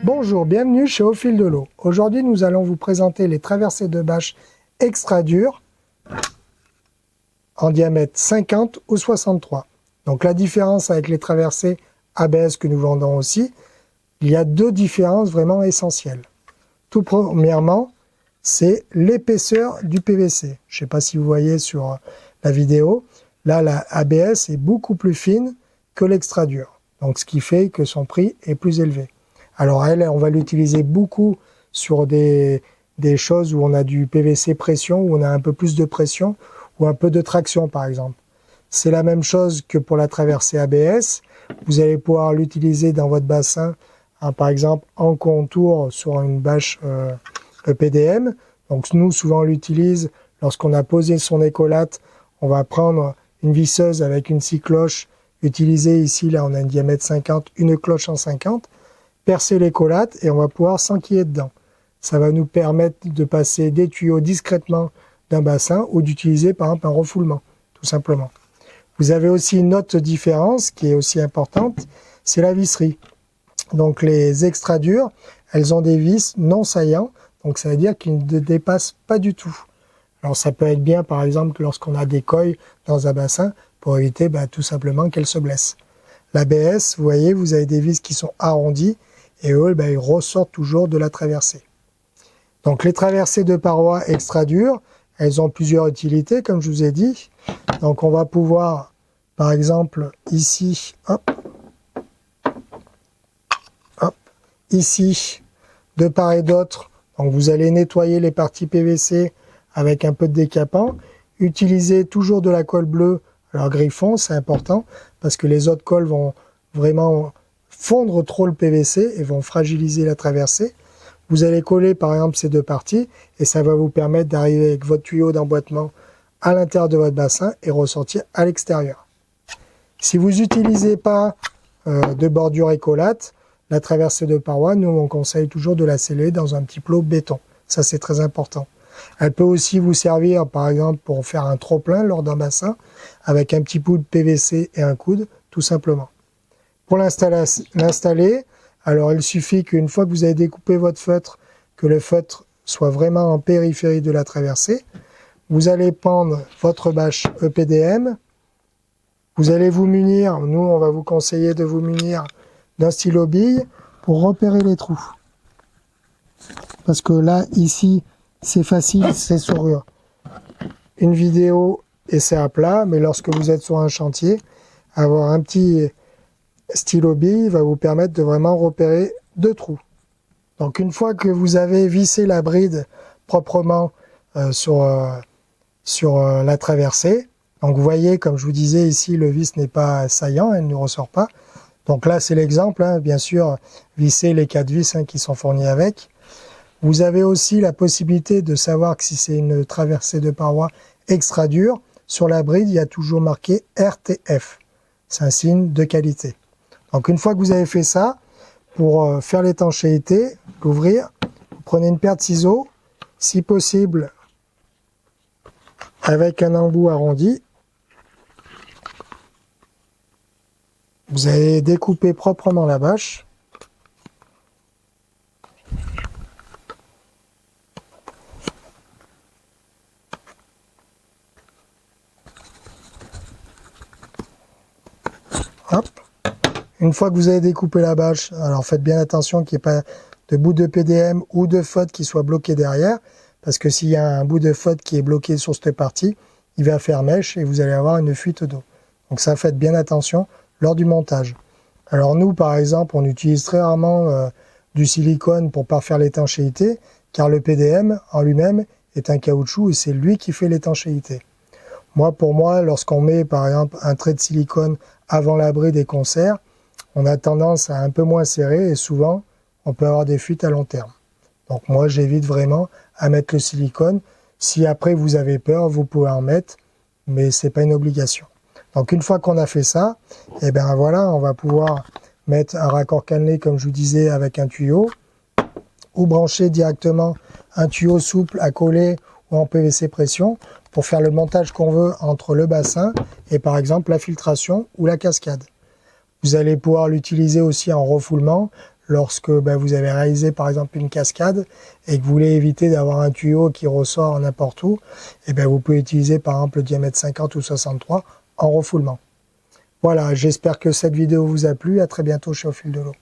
Bonjour, bienvenue chez Au Fil de l'Eau. Aujourd'hui, nous allons vous présenter les traversées de bâche extra dures en diamètre 50 ou 63. Donc la différence avec les traversées ABS que nous vendons aussi, il y a deux différences vraiment essentielles. Tout premièrement, c'est l'épaisseur du PVC. Je ne sais pas si vous voyez sur la vidéo, là la ABS est beaucoup plus fine que l'extra dur. Donc ce qui fait que son prix est plus élevé. Alors elle, on va l'utiliser beaucoup sur des choses où on a du PVC pression, où on a un peu plus de pression, ou un peu de traction par exemple. C'est la même chose que pour la traversée ABS. Vous allez pouvoir l'utiliser dans votre bassin, par exemple en contour sur une bâche EPDM. Donc nous, souvent on l'utilise lorsqu'on a posé son écolate. On va prendre une visseuse avec une scie cloche, utiliser ici, là on a un diamètre 50, une cloche en 50. Percer l'écolate et on va pouvoir s'enquiller dedans. Ça va nous permettre de passer des tuyaux discrètement d'un bassin ou d'utiliser par exemple un refoulement, tout simplement. Vous avez aussi une autre différence qui est aussi importante, c'est la visserie. Donc les extra durs, elles ont des vis non saillants, donc ça veut dire qu'ils ne dépassent pas du tout. Alors ça peut être bien par exemple lorsqu'on a des coils dans un bassin pour éviter tout simplement qu'elles se blessent. L'ABS, vous voyez, vous avez des vis qui sont arrondies et eux, ils ressortent toujours de la traversée. Donc les traversées de parois extra dures, elles ont plusieurs utilités, comme je vous ai dit. Donc on va pouvoir, par exemple, ici, ici, de part et d'autre, donc vous allez nettoyer les parties PVC avec un peu de décapant. Utilisez toujours de la colle bleue, alors griffon, c'est important, parce que les autres colles vont vraiment fondre trop le PVC et vont fragiliser la traversée. Vous allez coller par exemple ces deux parties et ça va vous permettre d'arriver avec votre tuyau d'emboîtement à l'intérieur de votre bassin et ressortir à l'extérieur. Si vous n'utilisez pas de bordure écolate, la traversée de paroi, nous on conseille toujours de la sceller dans un petit plot béton. Ça c'est très important. Elle peut aussi vous servir par exemple pour faire un trop-plein lors d'un bassin avec un petit bout de PVC et un coude, tout simplement. Pour l'installer, alors il suffit qu'une fois que vous avez découpé votre feutre, que le feutre soit vraiment en périphérie de la traversée, vous allez prendre votre bâche EPDM, vous allez vous munir, nous on va vous conseiller de vous munir d'un stylo bille pour repérer les trous. Parce que là, ici, c'est facile, c'est sur une vidéo et c'est à plat, mais lorsque vous êtes sur un chantier, avoir un petit stylo bille va vous permettre de vraiment repérer deux trous. Donc une fois que vous avez vissé la bride proprement sur la traversée, donc vous voyez, comme je vous disais ici, le vis n'est pas saillant, elle ne ressort pas. Donc là c'est l'exemple, bien sûr, visser les 4 vis qui sont fournis avec. Vous avez aussi la possibilité de savoir que si c'est une traversée de paroi extra dure, sur la bride il y a toujours marqué RTF. C'est un signe de qualité. Donc une fois que vous avez fait ça, pour faire l'étanchéité, l'ouvrir, vous prenez une paire de ciseaux, si possible avec un embout arrondi. Vous allez découper proprement la bâche. Hop. Une fois que vous avez découpé la bâche, alors faites bien attention qu'il n'y ait pas de bout de PDM ou de feutre qui soit bloqué derrière, parce que s'il y a un bout de feutre qui est bloqué sur cette partie, il va faire mèche et vous allez avoir une fuite d'eau. Donc ça, faites bien attention lors du montage. Alors nous, par exemple, on utilise très rarement du silicone pour pas faire l'étanchéité, car le PDM en lui-même est un caoutchouc et c'est lui qui fait l'étanchéité. Pour moi, lorsqu'on met par exemple un trait de silicone avant la bride et qu'on serre, on a tendance à un peu moins serrer et souvent on peut avoir des fuites à long terme. Donc moi j'évite vraiment à mettre le silicone. Si après vous avez peur, vous pouvez en mettre, mais c'est pas une obligation. Donc une fois qu'on a fait ça, et ben voilà, on va pouvoir mettre un raccord cannelé comme je vous disais avec un tuyau, ou brancher directement un tuyau souple à coller ou en PVC pression pour faire le montage qu'on veut entre le bassin et par exemple la filtration ou la cascade. Vous allez pouvoir l'utiliser aussi en refoulement lorsque vous avez réalisé par exemple une cascade et que vous voulez éviter d'avoir un tuyau qui ressort n'importe où, et vous pouvez utiliser par exemple le diamètre 50 ou 63 en refoulement. Voilà, j'espère que cette vidéo vous a plu. À très bientôt chez Au Fil de l'Eau.